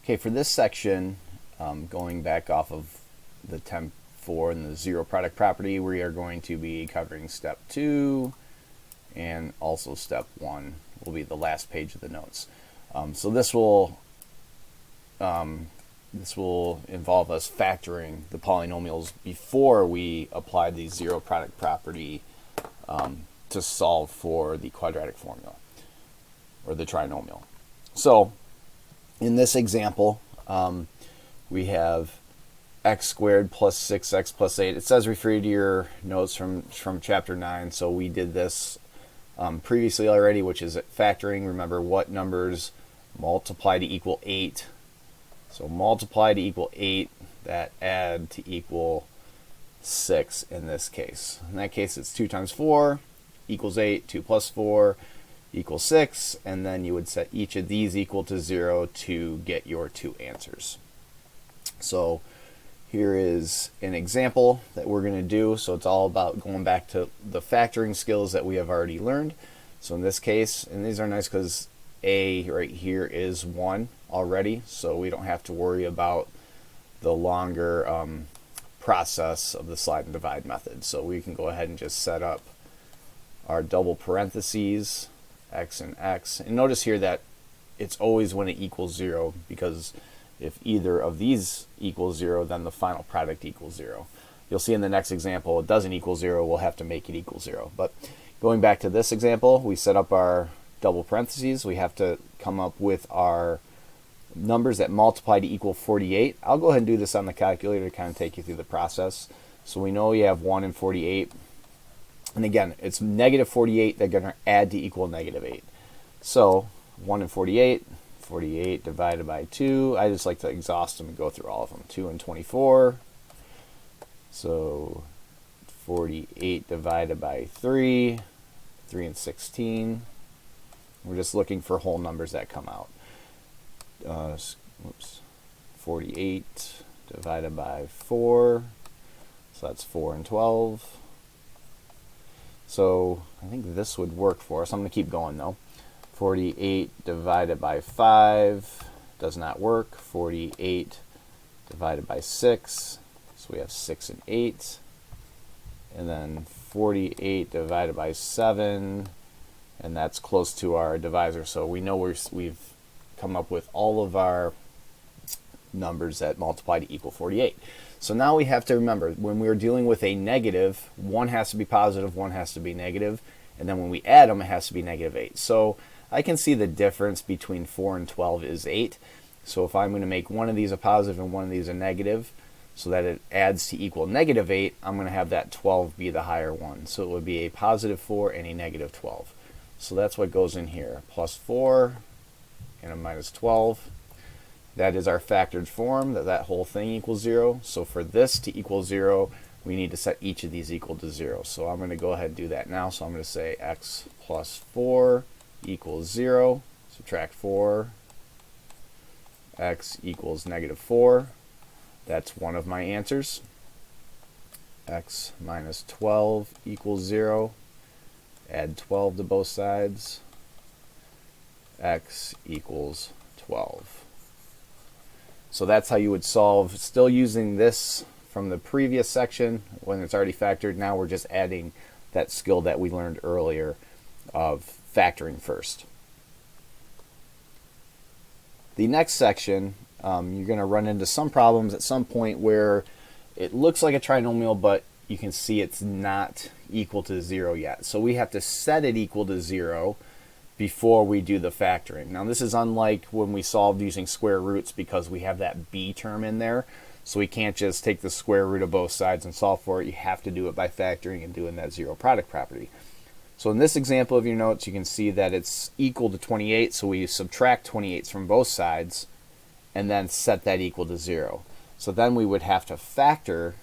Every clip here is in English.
Okay, for this section, going back off of the temp4 and the zero product property, we are going to be covering step 2 and also step 1 will be the last page of the notes. So this will involve us factoring the polynomials before we apply the zero product property to solve for the quadratic formula or the trinomial. So in this example, we have x squared plus 6x plus 8. It says refer to your notes from chapter 9, so we did this previously already, which is factoring. Remember what numbers multiply to equal 8. So multiply to equal 8, that add to equal 6 in this case. In that case, it's 2 times 4 equals 8, 2 plus 4 equals 6, and then you would set each of these equal to 0 to get your 2 answers. So here is an example that we're going to do. So it's all about going back to the factoring skills that we have already learned. So in this case, and these are nice because A right here is 1 already, so we don't have to worry about the longer process of the slide and divide method. So we can go ahead and just set up our double parentheses, x and x. And notice here that it's always when it equals 0, because if either of these equals 0, then the final product equals 0. You'll see in the next example it doesn't equal 0, we'll have to make it equal 0. But going back to this example, we set up our double parentheses. We have to come up with our numbers that multiply to equal 48. I'll go ahead and do this on the calculator to kind of take you through the process. So we know you have 1 and 48. And again, it's negative 48 that are going to add to equal negative 8. So 1 and 48, 48 divided by 2. I just like to exhaust them and go through all of them. 2 and 24. So 48 divided by 3. 3 and 16. We're just looking for whole numbers that come out. 48 divided by 4. So that's 4 and 12. So I think this would work for us. I'm going to keep going though. 48 divided by 5 does not work. 48 divided by 6. So we have 6 and 8. And then 48 divided by 7. And that's close to our divisor. So we know we've come up with all of our numbers that multiply to equal 48. So now we have to remember, when we're dealing with a negative, one has to be positive, one has to be negative, and then when we add them, it has to be negative 8. So I can see the difference between 4 and 12 is 8. So if I'm going to make one of these a positive and one of these a negative, so that it adds to equal negative 8, I'm going to have that 12 be the higher one. So it would be a positive 4 and a negative 12. So that's what goes in here, plus 4 and a minus 12. That is our factored form, that whole thing equals 0. So for this to equal 0, we need to set each of these equal to 0. So I'm going to go ahead and do that now. So I'm going to say x plus 4 equals 0. Subtract 4. X equals negative 4. That's one of my answers. X minus 12 equals 0. Add 12 to both sides. X equals 12. So that's how you would solve, still using this from the previous section when it's already factored. Now we're just adding that skill that we learned earlier of factoring first. The next section, you're going to run into some problems at some point where it looks like a trinomial, but you can see it's not equal to 0 yet. So we have to set it equal to 0 before we do the factoring. Now this is unlike when we solved using square roots, because we have that b term in there. So we can't just take the square root of both sides and solve for it. You have to do it by factoring and doing that zero product property. So in this example of your notes, you can see that it's equal to 28. So we subtract 28 from both sides and then set that equal to 0. So then we would have to factor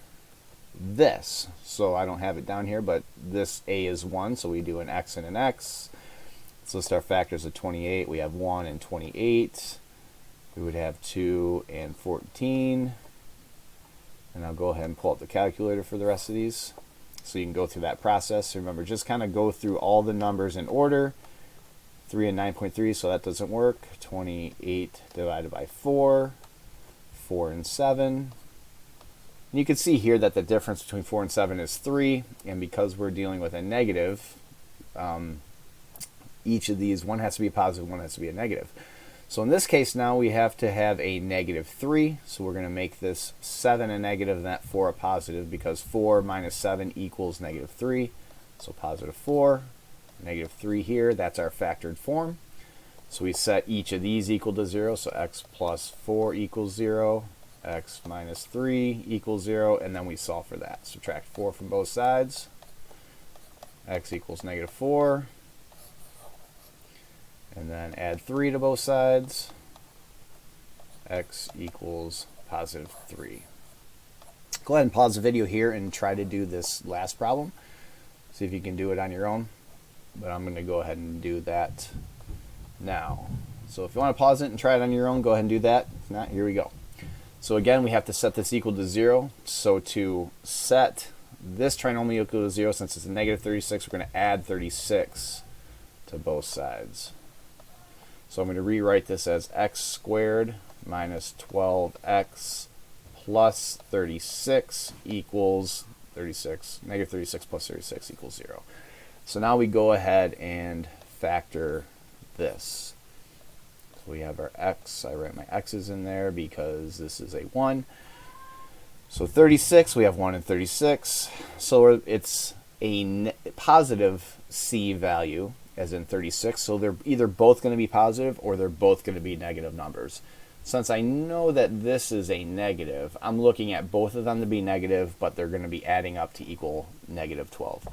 this. So I don't have it down here, but this a is 1. So we do an x and an x. Let's list our factors of 28. We have 1 and 28. We would have 2 and 14. And I'll go ahead and pull up the calculator for the rest of these so you can go through that process. Remember, just kind of go through all the numbers in order 3 and 9.3, so that doesn't work. 28 divided by 4, 4 and 7. And you can see here that the difference between 4 and 7 is 3, and because we're dealing with a negative, each of these, one has to be a positive, one has to be a negative. So in this case now we have to have a negative 3, so we're going to make this 7 a negative and that 4 a positive, because 4 minus 7 equals negative 3. So positive 4, negative 3 here, that's our factored form. So we set each of these equal to 0, so x plus 4 equals 0, x minus 3 equals 0, and then we solve for that. Subtract 4 from both sides, x equals negative 4, and then add 3 to both sides, x equals positive 3. Go ahead and pause the video here and try to do this last problem. See if you can do it on your own, but I'm going to go ahead and do that now. So if you want to pause it and try it on your own, go ahead and do that. If not, here we go. So again, we have to set this equal to 0. So to set this trinomial equal to 0, since it's a negative 36, we're going to add 36 to both sides. So I'm going to rewrite this as x squared minus 12x plus 36 equals 36. Negative 36 plus 36 equals 0. So now we go ahead and factor this. So we have our x. I write my x's in there because this is a 1. So 36, we have 1 and 36. So it's a positive c value, as in 36. So they're either both going to be positive or they're both going to be negative numbers. Since I know that this is a negative, I'm looking at both of them to be negative, but they're going to be adding up to equal negative 12.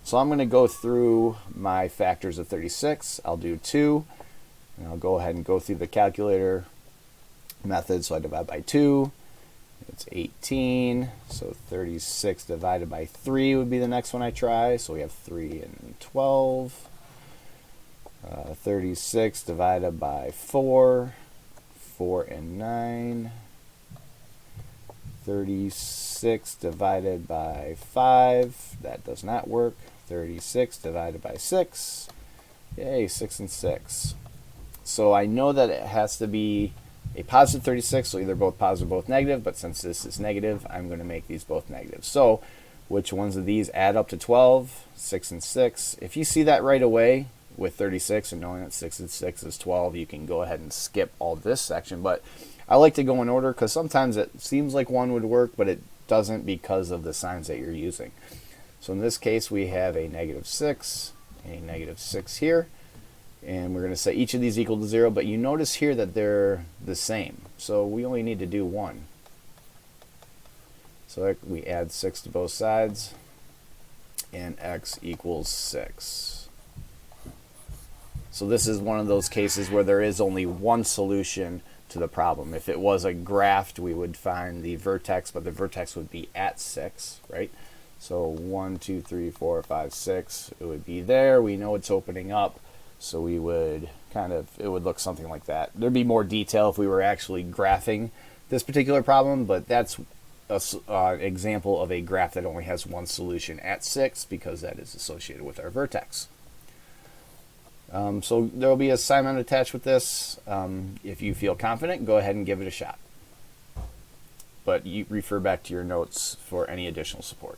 So I'm going to go through my factors of 36. I'll do 2, and I'll go ahead and go through the calculator method. So I divide by 2. It's 18. So 36 divided by 3 would be the next one I try. So we have 3 and 12. 36 divided by 4. 4 and 9. 36 divided by 5. That does not work. 36 divided by 6. Yay, 6 and 6. So I know that it has to be a positive 36, so either both positive or both negative, but since this is negative, I'm going to make these both negative. So which ones of these add up to 12? 6 and 6. If you see that right away with 36 and knowing that 6 and 6 is 12, you can go ahead and skip all this section. But I like to go in order because sometimes it seems like one would work, but it doesn't because of the signs that you're using. So in this case, we have a negative 6, a negative 6 here, and we're going to set each of these equal to 0, but you notice here that they're the same. So we only need to do 1. So we add 6 to both sides, and x equals 6. So this is one of those cases where there is only one solution to the problem. If it was a graph, we would find the vertex, but the vertex would be at 6, right? So 1, 2, 3, 4, 5, 6, it would be there. We know it's opening up, so we would it would look something like that. There'd be more detail if we were actually graphing this particular problem, but that's an example of a graph that only has one solution at 6 because that is associated with our vertex. So there will be an assignment attached with this. If you feel confident, go ahead and give it a shot. But you refer back to your notes for any additional support.